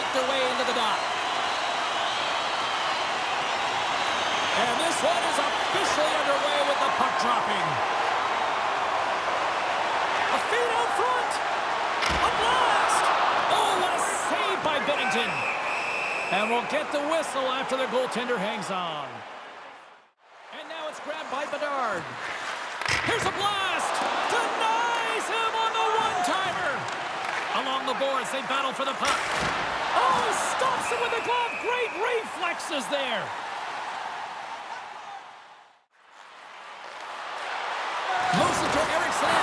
make their way into the dock. And this one is officially underway with the puck dropping. A feed out front. A blast. Oh, what a save by Bennington. And we'll get the whistle after the goaltender hangs on. And now it's grabbed by Bedard. Here's a blast. Denies him on the one-timer. Along the boards, they battle for the puck. Oh, he stops it with the glove. Great reflexes there. Moves it to Eriksson.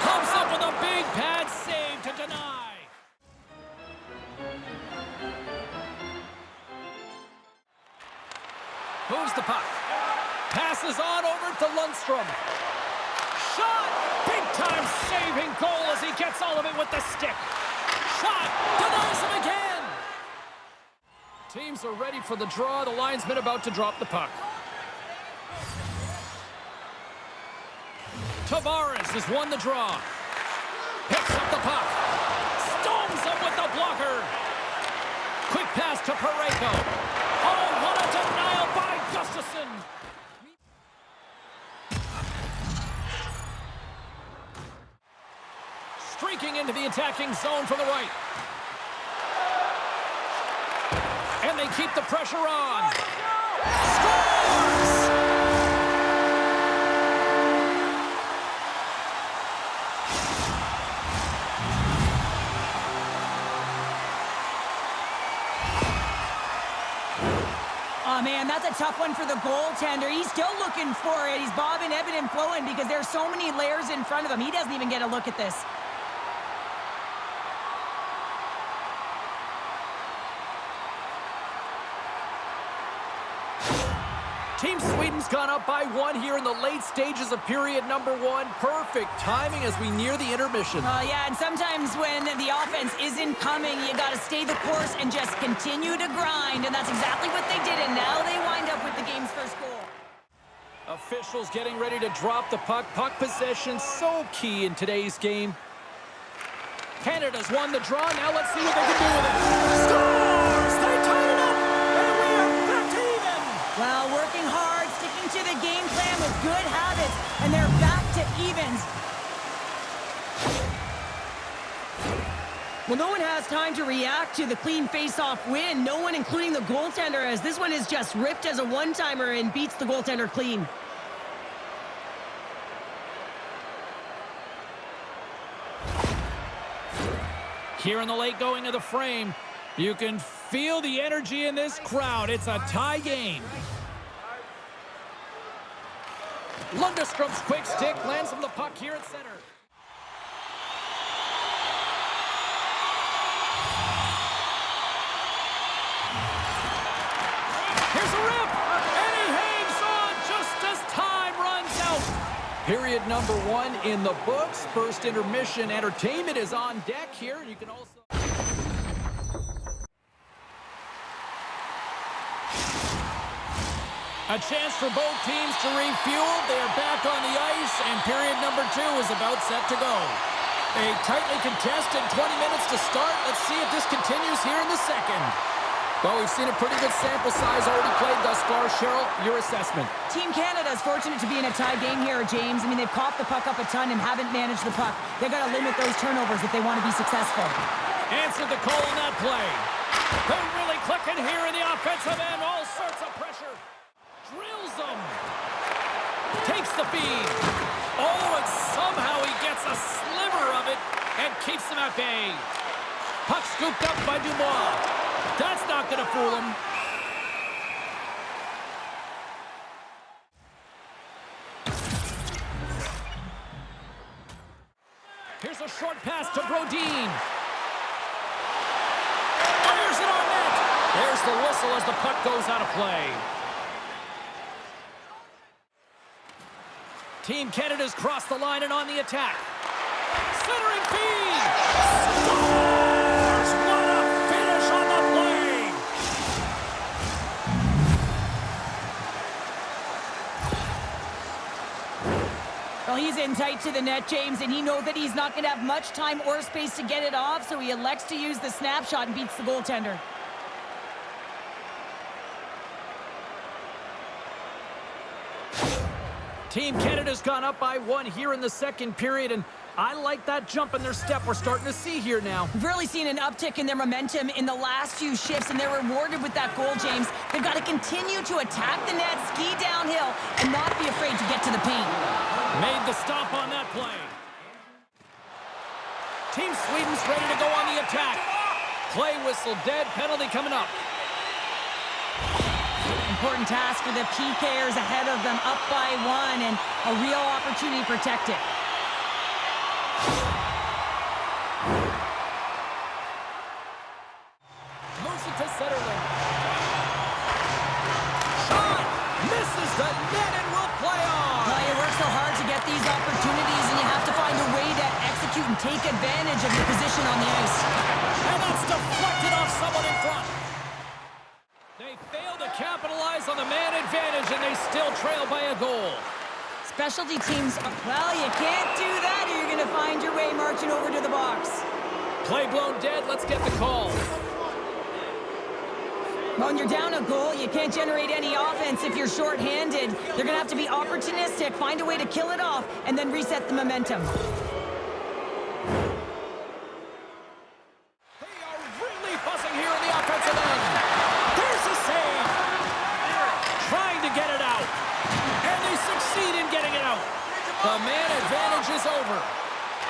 Comes up with a big pad save to deny. Moves the puck. Passes on over to Lundstrom. Shot! Big-time saving goal as he gets all of it with the stick. Shot! Denies him again! Teams are ready for the draw. The linesman about to drop the puck. Tavares has won the draw. Picks up the puck. Stones him with the blocker. Quick pass to Parayko. Oh, what a denial by Gustafsson. Streaking into the attacking zone from the right. And they keep the pressure on. Scores! Oh, man, that's a tough one for the goaltender. He's still looking for it. He's bobbing, ebbing, and flowing because there's so many layers in front of him. He doesn't even get a look at this. Team Sweden's gone up by one here in the late stages of period number one. Perfect timing as we near the intermission. Yeah, and sometimes when the offense isn't coming, you got to stay the course and just continue to grind, and that's exactly what they did, and now they wind up with the game's first goal. Officials getting ready to drop the puck. Puck possession so key in today's game. Canada's won the draw. Now let's see what they can do with it. Scores! They tied it up, and we are back to even. Well, working hard, sticking to the game plan with good habits, and they're back to evens. Well, no one has time to react to the clean face-off win. No one, including the goaltender, as this one is just ripped as a one-timer and beats the goaltender clean. Here in the late going of the frame, you can feel the energy in this crowd. It's a tie game. Lundstrom's quick stick lands him the puck here at center. Here's a rip, and he hangs on just as time runs out. Period number one in the books. First intermission entertainment is on deck here. You can also... A chance for both teams to refuel. They are back on the ice, and period number two is about set to go. A tightly contested 20 minutes to start. Let's see if this continues here in the second. Well, we've seen a pretty good sample size already played thus far. Cheryl, your assessment. Team Canada is fortunate to be in a tie game here, James. I mean, they've coughed the puck up a ton and haven't managed the puck. They've got to limit those turnovers if they want to be successful. Answered the call on that play. They're really clicking here in the offensive end. All sorts of pressure. Drills them. Takes the feed. Oh, and somehow he gets a sliver of it and keeps them at bay. Puck scooped up by Dubois. That's not going to fool him. Here's a short pass to Brodin. Fires it on net. There's the whistle as the puck goes out of play. Team Canada's crossed the line and on the attack. Centering feed. Scores! What a finish on the play. Well, He's in tight to the net, James, and he knows that he's not going to have much time or space to get it off, so he elects to use the snapshot and beats the goaltender. Team Canada's gone up by 1 here in the second period, and I like that jump in their step we're starting to see here now. We've really seen an uptick in their momentum in the last few shifts, and they're rewarded with that goal, James. They've got to continue to attack the net, ski downhill, and not be afraid to get to the paint. Made the stop on that play. Team Sweden's ready to go on the attack. Play whistle dead, penalty coming up. Important task for the PKers ahead of them, up by 1, and a real opportunity to protect it. Moves it to Zetterlund. Shot! Misses the net and will play on! Well, you work so hard to get these opportunities, and you have to find a way to execute and take advantage of your position on the ice. And that's deflected off someone in front. They fail to capitalize on the man advantage, and they still trail by a goal. Specialty teams, well, you can't do that, or you're going to find your way marching over to the box. Play blown dead. Let's get the call. When you're down a goal, you can't generate any offense if you're shorthanded. They're going to have to be opportunistic, find a way to kill it off, and then reset the momentum. They are really buzzing here in the offensive end. There's a save. Trying to get it out. And they succeed in getting it out. The man advantage is over.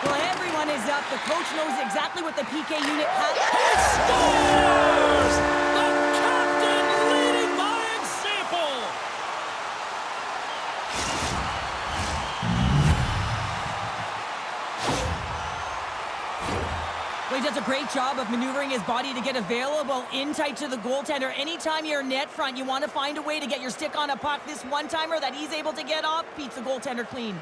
Well, everyone is up. The coach knows exactly what the PK unit has. He scores! The captain leading by example. Well, he does a great job of maneuvering his body to get available in tight to the goaltender. Anytime you're net front, you want to find a way to get your stick on a puck. This one-timer that he's able to get off beats the goaltender clean.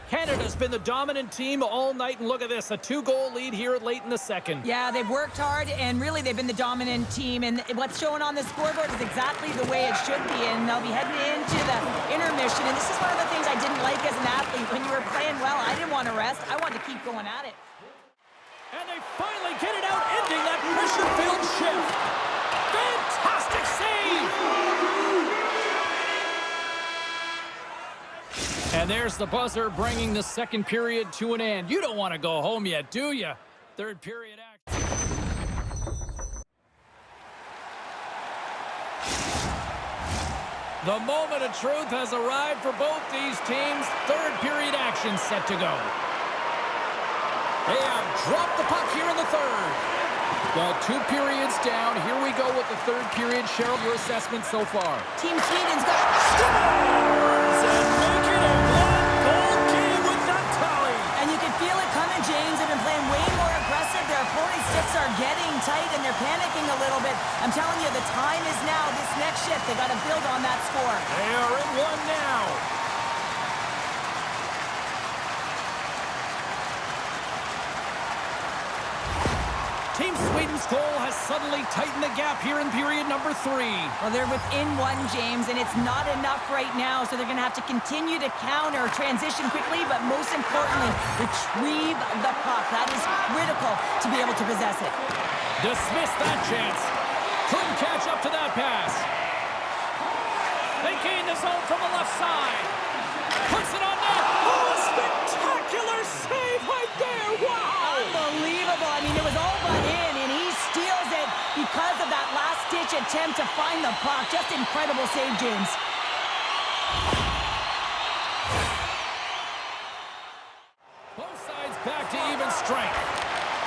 Canada's been the dominant team all night, and look at this, a 2-goal lead here late in the second. Yeah, they've worked hard, and really they've been the dominant team, and what's showing on the scoreboard is exactly the way it should be, and they'll be heading into the intermission, and this is one of the things I didn't like as an athlete. When you were playing well, I didn't want to rest. I wanted to keep going at it. And they finally get it out, ending that pressure-filled shift. Fantastic save! And there's the buzzer, bringing the second period to an end. You don't want to go home yet, do you? Third period action. The moment of truth has arrived for both these teams. Third period action set to go. They have dropped the puck here in the third. Well, 2 periods down. Here we go with the third period. Cheryl, your assessment so far. Team Sweden's got... Scores and make it a 1-goal game with that tally. And you can feel it coming, James. They've been playing way more aggressive. Their opponent's sticks are getting tight, and they're panicking a little bit. I'm telling you, the time is now. This next shift, they got to build on that score. They are in one now. Team Sweden's goal has suddenly tightened the gap here in period number 3. Well, they're within 1, James, and it's not enough right now, so they're going to have to continue to counter, transition quickly, but most importantly, retrieve the puck. That is critical to be able to possess it. Dismissed that chance. Couldn't catch up to that pass. They gain the zone from the left side. Puts it on net. Oh, a spectacular save right there. Wow! Unbelievable. I mean, it was all but in, and he steals it because of that last-ditch attempt to find the puck. Just incredible save, James. Both sides back to even strength.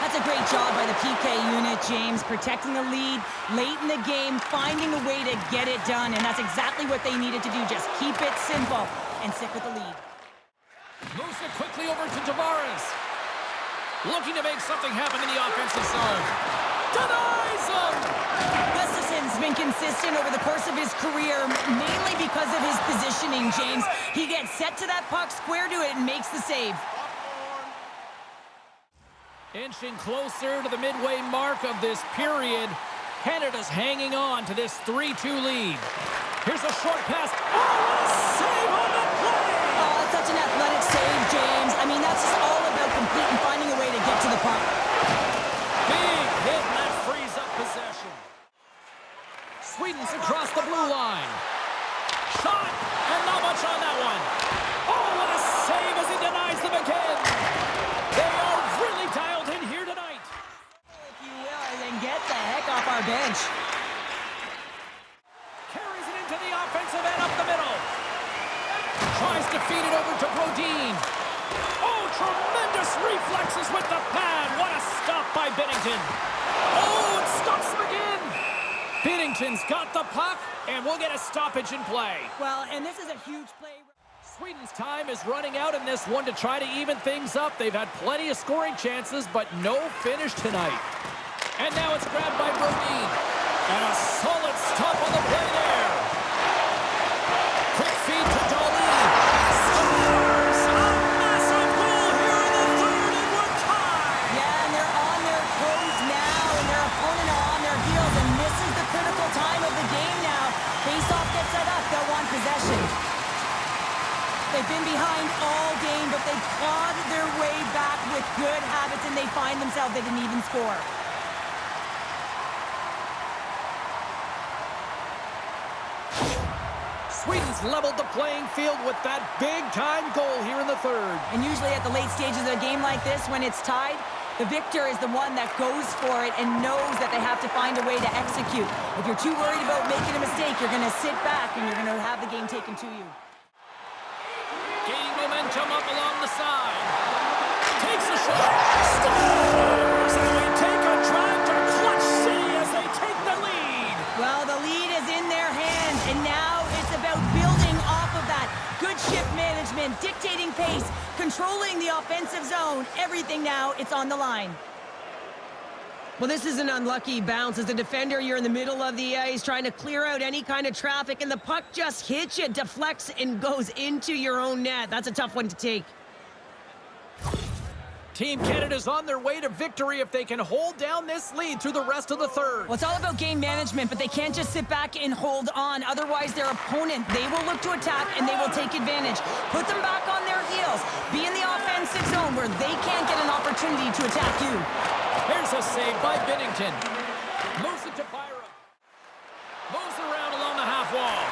That's a great job by the PK unit, James, protecting the lead late in the game, finding a way to get it done, and that's exactly what they needed to do. Just keep it simple and stick with the lead. Moves it quickly over to Tavares. Looking to make something happen in the offensive zone. Denies him! Gustafson's been consistent over the course of his career, mainly because of his positioning, James. He gets set to that puck, square to it, and makes the save. Inching closer to the midway mark of this period. Canada's hanging on to this 3-2 lead. Here's a short pass. Oh, what a save on the play! Oh, it's such an athletic save, James. I mean, that's just all about complete and finding a way to get to the puck. Big hit, and that frees up possession. Sweden's across the blue line. Shot, and not much on that one. Oh, what a save as he denies them again. They are really dialed in here tonight. If you will, and then get the heck off our bench. Carries it into the offensive end up the middle. Tries to feed it over to Brodin. Oh, tremendous reflexes with the pad. What a stop by Binnington. Oh, it stops him again. Binnington's got the puck, and we'll get a stoppage in play. Well, and this is a huge play. Sweden's time is running out in this one to try to even things up. They've had plenty of scoring chances, but no finish tonight. And now it's grabbed by Brodin. And a solid stop on the play there. Quick feed to Darlene. Scores! A massive goal here in the third, and we're tied. Yeah, and they're on their toes now, and their opponent are on their heels, and this is the critical time of the game now. Face-off gets set up, they'll want possession. They've been behind all game, but they clawed their way back with good habits, and they find themselves they didn't even score. Sweden's leveled the playing field with that big-time goal here in the third. And usually at the late stages of a game like this, when it's tied, the victor is the one that goes for it and knows that they have to find a way to execute. If you're too worried about making a mistake, you're going to sit back and you're going to have the game taken to you. Gaining momentum up along the side. Takes a shot. Scores! And they take a drive to Clutch City as they take the lead. Well, the lead is in their hands, and now it's about building off of that. Good shift management, dictating pace, controlling the offensive zone. Everything now, it's on the line. Well, this is an unlucky bounce. As a defender, you're in the middle of the ice trying to clear out any kind of traffic, and the puck just hits you, deflects, and goes into your own net. That's a tough one to take. Team Canada's on their way to victory if they can hold down this lead through the rest of the third. Well, it's all about game management, but they can't just sit back and hold on. Otherwise, their opponent, they will look to attack, and they will take advantage. Put them back on their heels. Be in the offensive zone where they can't get an opportunity to attack you. Here's a save by Binnington. Moves it to Byram. Moves around along the half wall.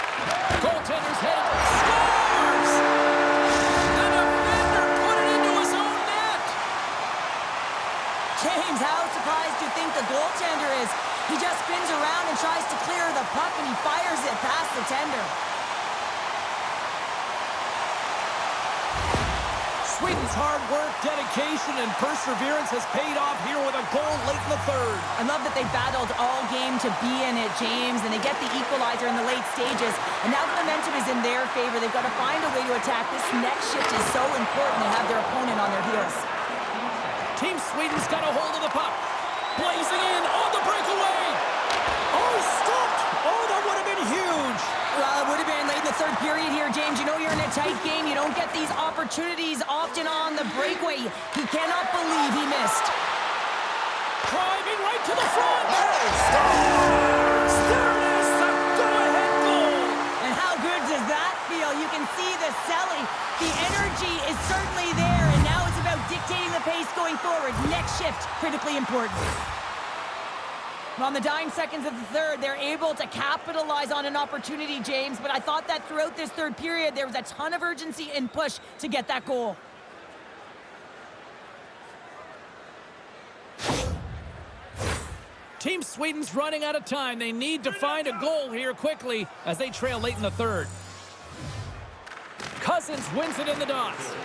Goaltender's headed. Scores! The defender put it into his own net. James, how surprised do you think the goaltender is? He just spins around and tries to clear the puck, and he fires it past the tender. Sweden's hard work, dedication, and perseverance has paid off here with a goal late in the third. I love that they battled all game to be in it, James, and they get the equalizer in the late stages, and now the momentum is in their favor. They've got to find a way to attack. This next shift is so important to have their opponent on their heels. Team Sweden's got a hold of the puck. Blazing in on the breakaway. Oh, stopped. Oh, that would have been huge. Well, it would have been late in the third period here, James. You know you're in a tight game. You don't get these opportunities often on the breakaway. He cannot believe he missed. Driving right to the front. Scores! There it is, the go-ahead goal. And how good does that feel? You can see the selling. The energy is certainly there, and now it's about dictating the pace going forward. Next shift, critically important. On the dying seconds of the third, they're able to capitalize on an opportunity, James, but I thought that throughout this third period, there was a ton of urgency and push to get that goal. Team Sweden's running out of time. They need to find a goal here quickly as they trail late in the third. Cousins wins it in the dots.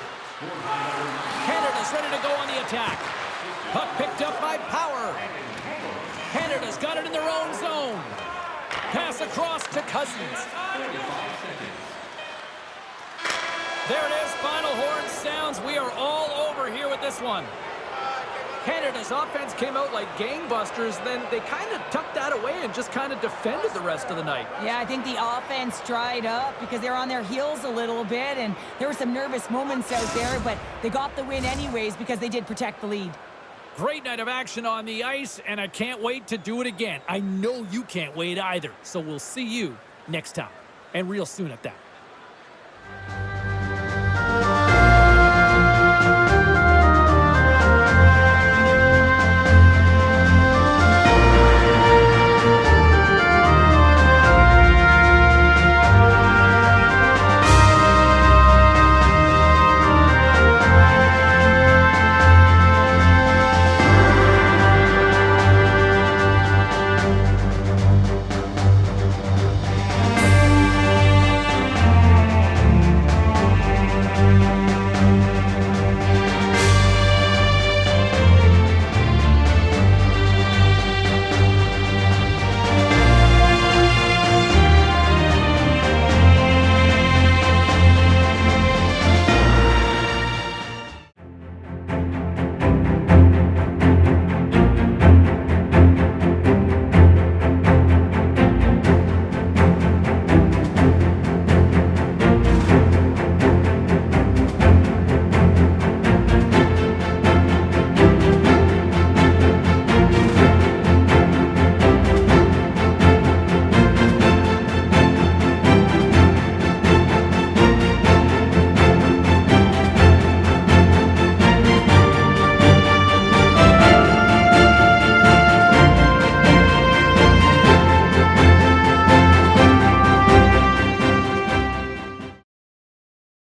Canada's ready to go on the attack. Puck picked up by Power. Canada's got it in their own zone. Pass across to Cousins. There it is, final horn sounds. We are all over here with this one. Canada's offense came out like gangbusters, then they kind of tucked that away and just kind of defended the rest of the night. Yeah, I think the offense dried up because they're on their heels a little bit, and there were some nervous moments out there, but they got the win anyways because they did protect the lead. Great night of action on the ice, and I can't wait to do it again. I know you can't wait either, so we'll see you next time. and real soon at that.